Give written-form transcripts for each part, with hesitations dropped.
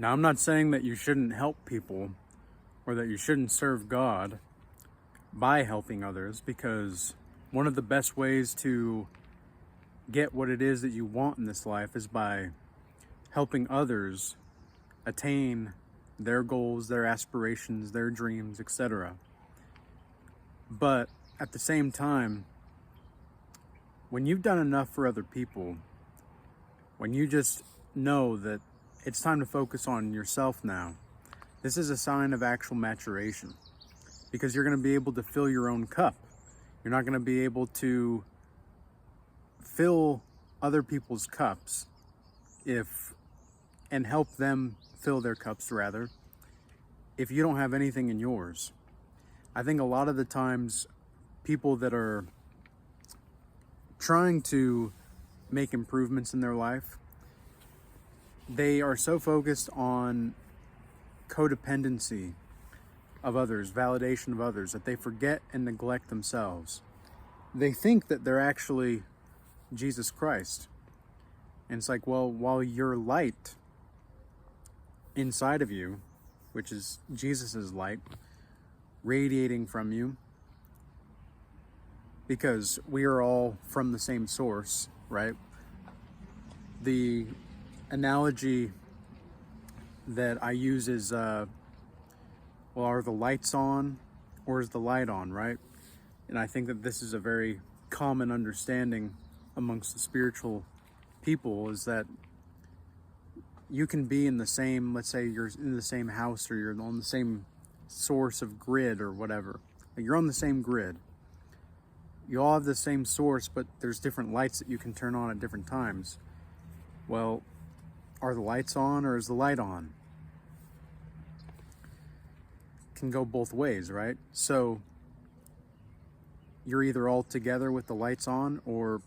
Now, I'm not saying that you shouldn't help people or that you shouldn't serve God by helping others, because one of the best ways to get what it is that you want in this life is by helping others attain their goals, their aspirations, their dreams, etc. But at the same time, when you've done enough for other people, when you just know that it's time to focus on yourself now, this is a sign of actual maturation, because you're going to be able to fill your own cup. You're not going to be able to fill other people's cups and help them fill their cups rather, if you don't have anything in yours. I think a lot of the times people that are trying to make improvements in their life, they are so focused on codependency of others, validation of others, that they forget and neglect themselves. They think that they're actually Jesus Christ. And it's like, well, while your light inside of you, which is Jesus's light, radiating from you, because we are all from the same source, right? The analogy that I use is, well, are the lights on or is the light on, right? And I think that this is a very common understanding amongst the spiritual people, is that you can be in the same, let's say you're in the same house, or you're on the same source of grid or whatever. You're on the same grid. You all have the same source, but there's different lights that you can turn on at different times. Well, are the lights on or is the light on? It can go both ways, right? So you're either all together with the lights on, or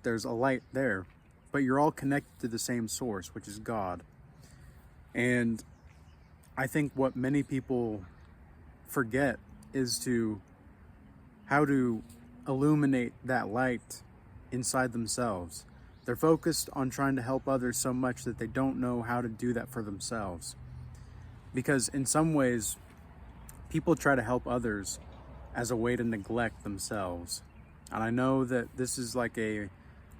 there's a light there, but you're all connected to the same source, which is God. And I think what many people forget is how to illuminate that light inside themselves. They're focused on trying to help others so much that they don't know how to do that for themselves. Because in some ways, people try to help others as a way to neglect themselves. And I know that this is like a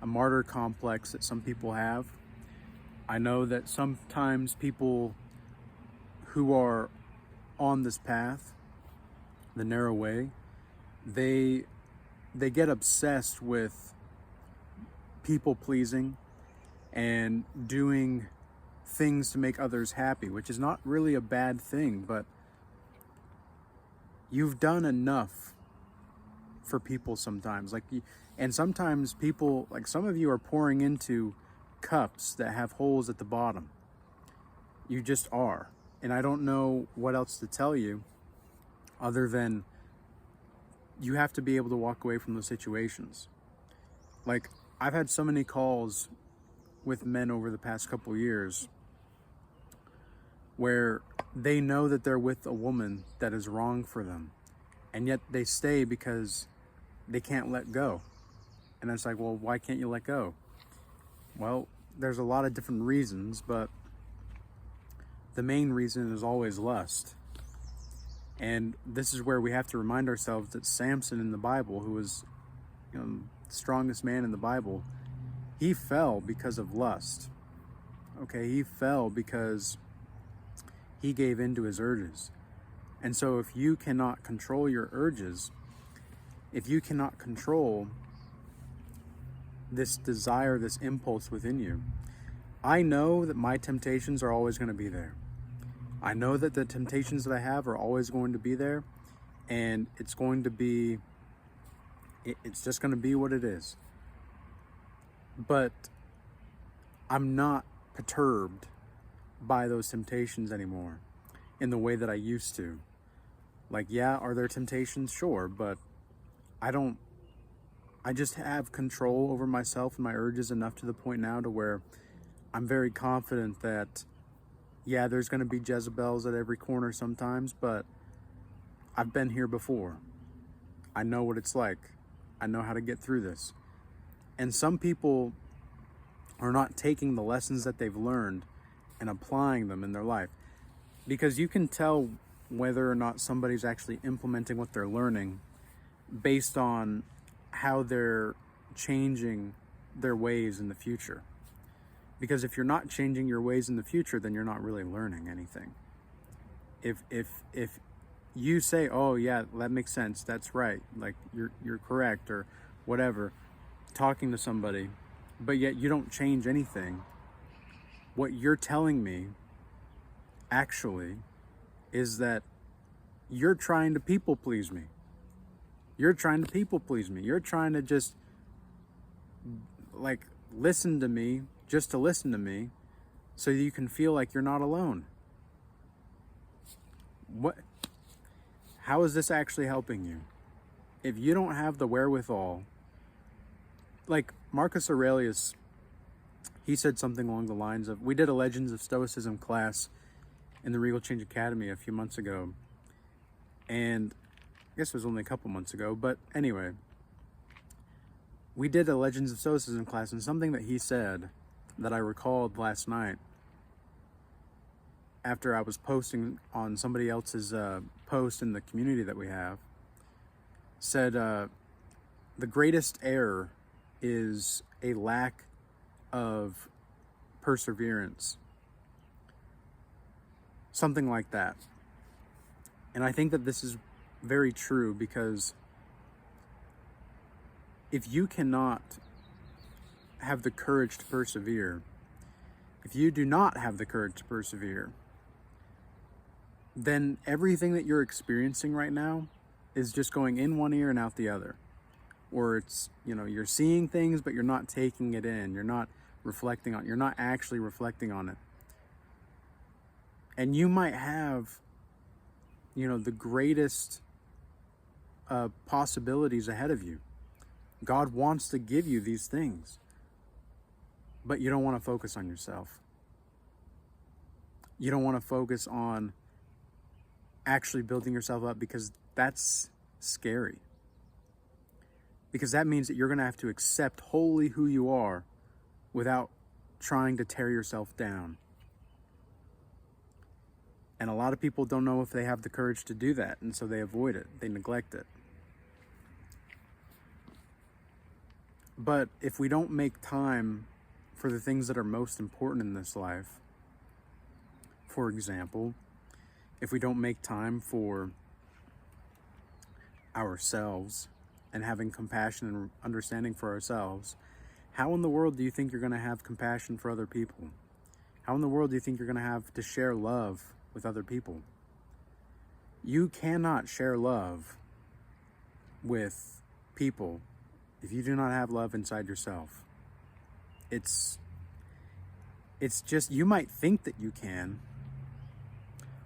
martyr complex that some people have. I know that sometimes people who are on this path, the narrow way, they get obsessed with people pleasing and doing things to make others happy, which is not really a bad thing, but you've done enough for people sometimes. And sometimes people, like some of you, are pouring into cups that have holes at the bottom. You just are. And I don't know what else to tell you other than you have to be able to walk away from those situations. Like, I've had so many calls with men over the past couple years where they know that they're with a woman that is wrong for them, and yet they stay because they can't let go. And it's like, well, why can't you let go? Well, there's a lot of different reasons, but the main reason is always lust. And this is where we have to remind ourselves that Samson in the Bible, who was, the strongest man in the Bible, he fell because of lust. Okay, he fell because he gave in to his urges. And so if you cannot control your urges, if you cannot control this desire, this impulse within you, I know that my temptations are always going to be there. I know that the temptations that I have are always going to be there, and it's just going to be what it is. But I'm not perturbed by those temptations anymore in the way that I used to. Like, yeah, are there temptations? Sure, but I just have control over myself and my urges enough to the point now to where I'm very confident that, yeah, there's going to be Jezebels at every corner sometimes, but I've been here before. I know what it's like. I know how to get through this. And some people are not taking the lessons that they've learned and applying them in their life. Because you can tell whether or not somebody's actually implementing what they're learning based on how they're changing their ways in the future. Because if you're not changing your ways in the future, then you're not really learning anything. If you say, oh yeah, that makes sense, that's right, like you're correct or whatever, talking to somebody, but yet you don't change anything, what you're telling me actually is that you're trying to people please me. You're trying to people please me. You're trying to just like listen to me just to listen to me so you can feel like you're not alone. How is this actually helping you? If you don't have the wherewithal, like Marcus Aurelius, he said something along the lines of, we did a Legends of Stoicism class in the Regal Change Academy a few months ago, and I guess it was only a couple months ago, but anyway, we did a Legends of Stoicism class, and something that he said that I recalled last night after I was posting on somebody else's post in the community that we have, said the greatest error is a lack of perseverance. Something like that. And I think that this is very true, because if you cannot have the courage to persevere, if you do not have the courage to persevere, then everything that you're experiencing right now is just going in one ear and out the other. Or it's, you're seeing things, but you're not taking it in. You're not reflecting on it. You're not actually reflecting on it. And you might have, the greatest possibilities ahead of you. God wants to give you these things, but you don't want to focus on yourself. You don't want to focus on actually building yourself up, because that's scary. Because that means that you're going to have to accept wholly who you are without trying to tear yourself down. And a lot of people don't know if they have the courage to do that, and so they avoid it, they neglect it. But if we don't make time for the things that are most important in this life, for example, if we don't make time for ourselves and having compassion and understanding for ourselves, how in the world do you think you're going to have compassion for other people? How in the world do you think you're going to have to share love with other people? You cannot share love with people if you do not have love inside yourself. It's just, you might think that you can.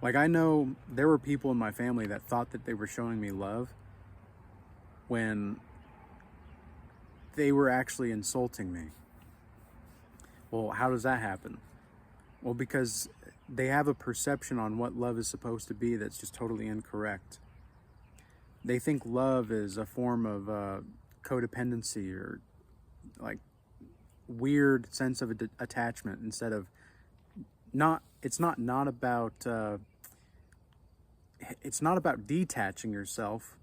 Like, I know there were people in my family that thought that they were showing me love when they were actually insulting me. Well, how does that happen? Well, because they have a perception on what love is supposed to be that's just totally incorrect. They think love is a form of codependency or like weird sense of attachment, instead of it's not about detaching yourself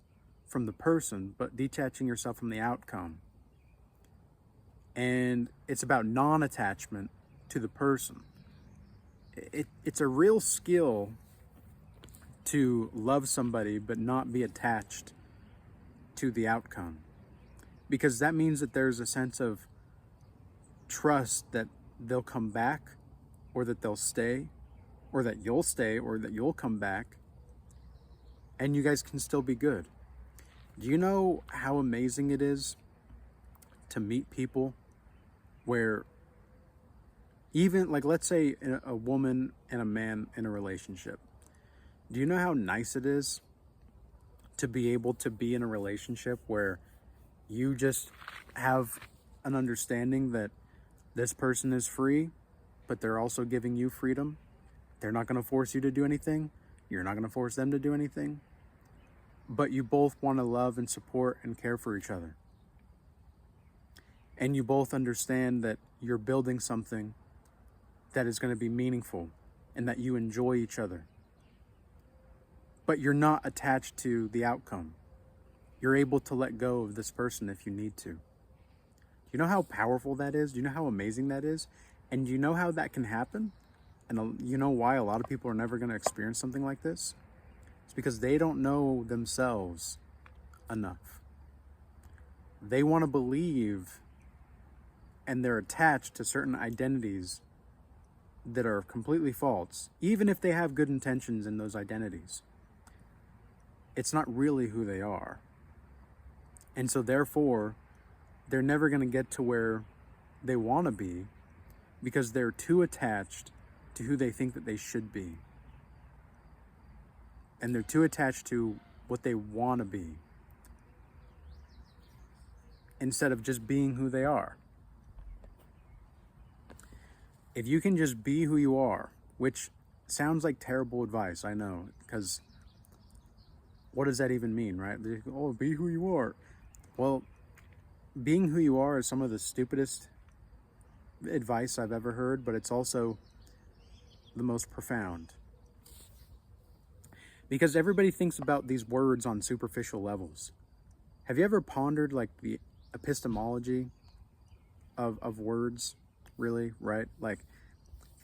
from the person, but detaching yourself from the outcome. And it's about non-attachment to the person. It's a real skill to love somebody but not be attached to the outcome, because that means that there's a sense of trust that they'll come back, or that they'll stay, or that you'll come back, and you guys can still be good. Do you know how amazing it is to meet people where, even like, let's say a woman and a man in a relationship, do you know how nice it is to be able to be in a relationship where you just have an understanding that this person is free, but they're also giving you freedom? They're not going to force you to do anything. You're not going to force them to do anything. But you both want to love and support and care for each other. And you both understand that you're building something that is going to be meaningful and that you enjoy each other. But you're not attached to the outcome. You're able to let go of this person if you need to. Do you know how powerful that is? Do you know how amazing that is? And do you know how that can happen? And you know why a lot of people are never going to experience something like this? It's because they don't know themselves enough. They want to believe, and they're attached to certain identities that are completely false, even if they have good intentions in those identities. It's not really who they are. And so therefore, they're never going to get to where they want to be because they're too attached to who they think that they should be. And they're too attached to what they want to be instead of just being who they are. If you can just be who you are, which sounds like terrible advice, I know, because what does that even mean, right? Oh, be who you are. Well, being who you are is some of the stupidest advice I've ever heard, but it's also the most profound. Because everybody thinks about these words on superficial levels. Have you ever pondered like the epistemology of words, really, right? Like,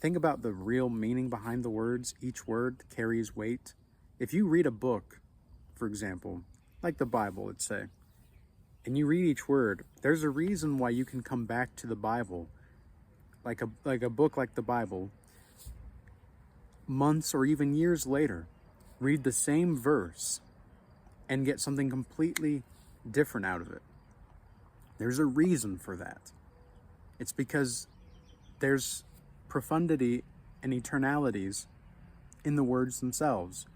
think about the real meaning behind the words. Each word carries weight. If you read a book, for example, like the Bible, let's say, and you read each word, there's a reason why you can come back to the Bible, like a book like the Bible, months or even years later, read the same verse and get something completely different out of it. There's a reason for that. It's because there's profundity and eternalities in the words themselves.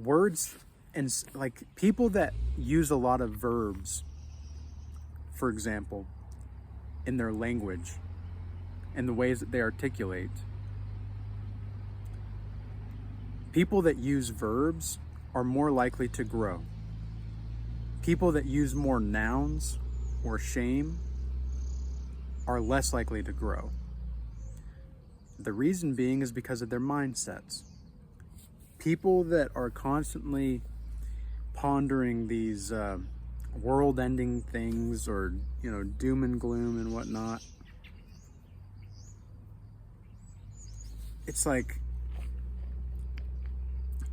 Words, and like people that use a lot of verbs, for example, in their language and the ways that they articulate. People that use verbs are more likely to grow. People that use more nouns or shame are less likely to grow. The reason being is because of their mindsets. People that are constantly pondering these world-ending things, or doom and gloom and whatnot, it's like,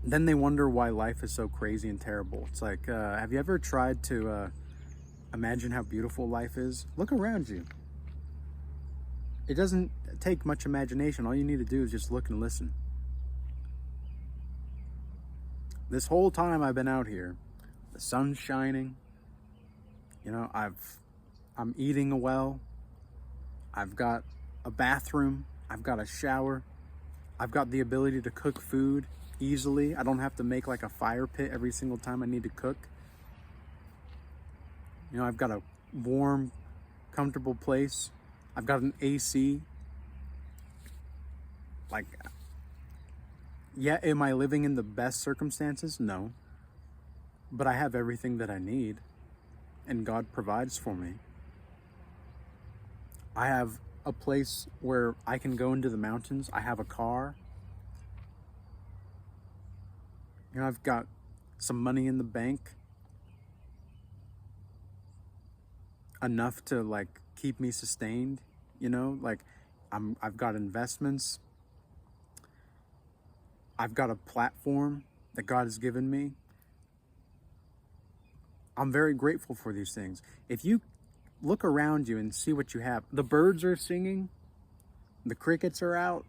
then they wonder why life is so crazy and terrible. It's like, have you ever tried to imagine how beautiful life is? Look around you. It doesn't take much imagination. All you need to do is just look and listen. This whole time I've been out here, the sun's shining. I'm eating well. I've got a bathroom. I've got a shower. I've got the ability to cook food easily. I don't have to make like a fire pit every single time I need to cook. I've got a warm, comfortable place. I've got an AC. Like, yeah, am I living in the best circumstances? No. But I have everything that I need, and God provides for me. I have a place where I can go into the mountains. I have a car. I've got some money in the bank. Enough to like keep me sustained, I've got investments. I've got a platform that God has given me. I'm very grateful for these things. If you look around you and see what you have, the birds are singing, the crickets are out.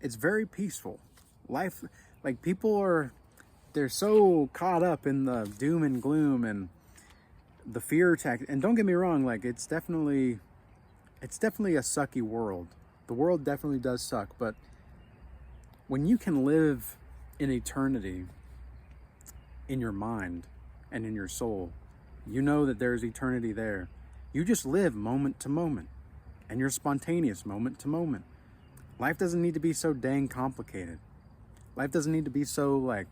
It's very peaceful. Life, like they're so caught up in the doom and gloom and the fear tactic. And don't get me wrong, like it's definitely a sucky world. The world definitely does suck, but when you can live in eternity in your mind and in your soul, you know that there's eternity there. You just live moment to moment, and you're spontaneous moment to moment. Life doesn't need to be so dang complicated. Life doesn't need to be so like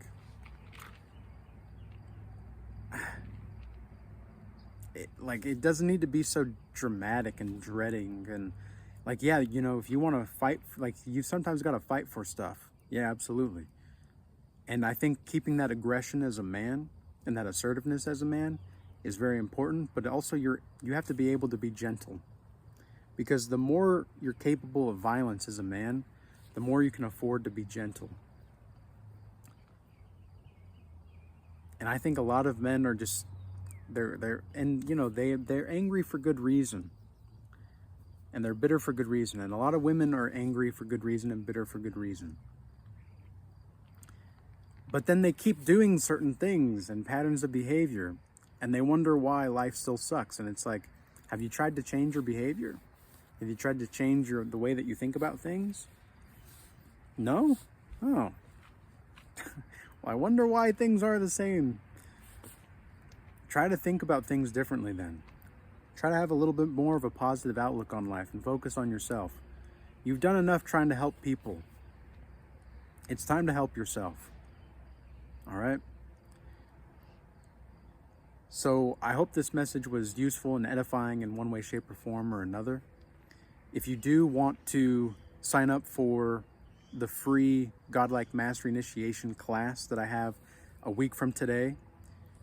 it doesn't need to be so dramatic and dreading, and Like, yeah, you know, if you want to fight, like, you sometimes got to fight for stuff. Yeah, absolutely. And I think keeping that aggression as a man and that assertiveness as a man is very important, but also you have to be able to be gentle. Because the more you're capable of violence as a man, the more you can afford to be gentle. And I think a lot of men are just they're and you know, they're angry for good reason. And they're bitter for good reason. And a lot of women are angry for good reason and bitter for good reason. But then they keep doing certain things and patterns of behavior, and they wonder why life still sucks. And it's like, have you tried to change your behavior? Have you tried to change the way that you think about things? No? Oh. Well, I wonder why things are the same. Try to think about things differently then. Try to have a little bit more of a positive outlook on life and focus on yourself. You've done enough trying to help people. It's time to help yourself. All right? So I hope this message was useful and edifying in one way, shape, or form or another. If you do want to sign up for the free Godlike Master Initiation class that I have a week from today,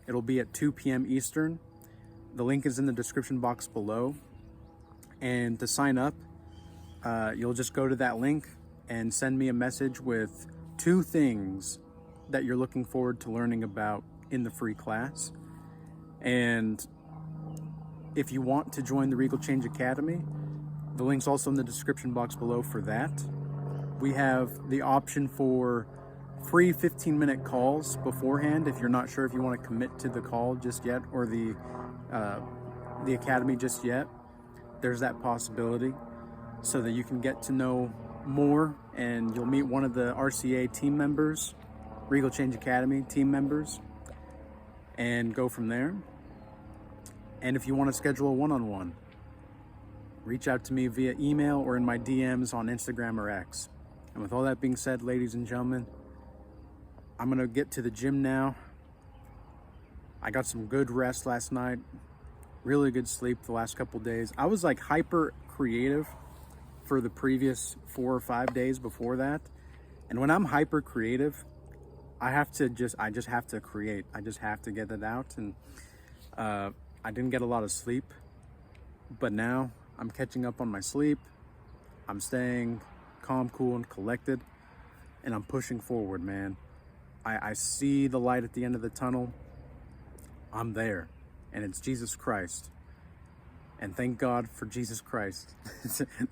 it'll be at 2 p.m. Eastern. The link is in the description box below. And to sign up, you'll just go to that link and send me a message with 2 things that you're looking forward to learning about in the free class. And if you want to join the Regal Change Academy, the link's also in the description box below for that. We have the option for free 15-minute calls beforehand if you're not sure if you want to commit to the call just yet or the academy just yet. There's that possibility so that you can get to know more, and you'll meet one of the RCA team members, Regal Change Academy team members, and go from there. And if you want to schedule a one-on-one, reach out to me via email or in my DMs on Instagram or X. And with all that being said, ladies and gentlemen, I'm going to get to the gym now. I got some good rest last night. Really good sleep the last couple days. I was like hyper creative for the previous 4 or 5 days before that. And when I'm hyper creative, I just have to create. I just have to get it out. And I didn't get a lot of sleep, but now I'm catching up on my sleep. I'm staying calm, cool, and collected, and I'm pushing forward, man. I see the light at the end of the tunnel. I'm there, and it's Jesus Christ. And thank God for Jesus Christ.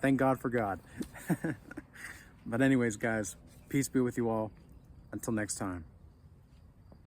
Thank God for God. But anyways, guys, peace be with you all. Until next time.